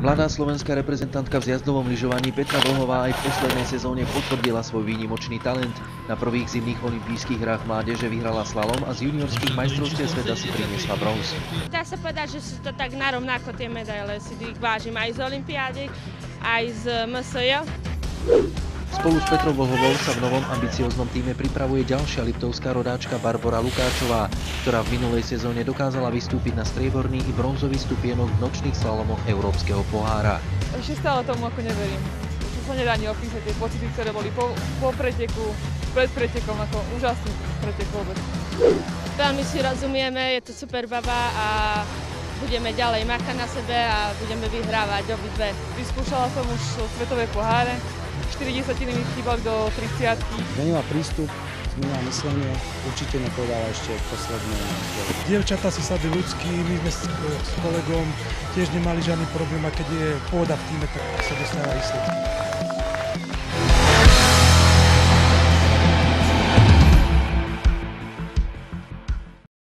Mladá slovenská reprezentantka v zjazdovom lyžovaní Petra Vlhová aj v poslednej sezóne potvrdila svoj výnimočný talent. Na prvých zimných olympijských hrách mládeže vyhrala slalom a z juniorských majstrovstiev sveta si priniesla bronz. Dá sa povedať, že sú to tak narovnako tie medaile, si ich vážim aj z olympiády, aj z MSJ. Spolu s Petrou Vlhovou sa v novom ambicióznom tíme pripravuje ďalšia liptovská rodáčka Barbora Lukáčová, ktorá v minulej sezóne dokázala vystúpiť na strieborný i bronzový stupienok v nočných slalomoch Európskeho pohára. Ešte stále tomu ako neverím. To sa nedá ani opísať, tie pocity, ktoré boli po preteku, pred pretekom, ako úžasný pretek vôbec. Veľmi si rozumieme, je to super baba a budeme ďalej makať na sebe a budeme vyhrávať obidve. Vyskúšala som už svetové poháre, 40 mi chýbali do 30. Zmenila prístup, zmenila myslenie, určite nepovedala ešte posledné. Dievčatá si sadli ľudský, my sme s kolegom tiež nemali žiadny problém a keď je pôda v týme, tak sa dostáva výsledky.